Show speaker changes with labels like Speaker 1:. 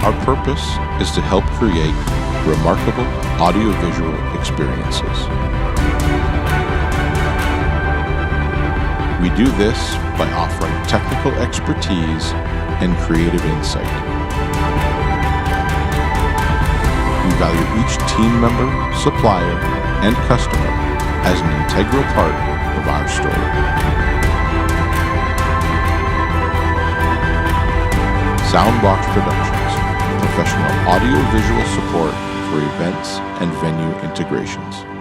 Speaker 1: Our purpose is to help create remarkable audiovisual experiences. We do this by offering technical expertise and creative insight. We value each team member, supplier, and customer as an integral part of our story. Soundbox Productions, professional audiovisual support for events and venue integrations.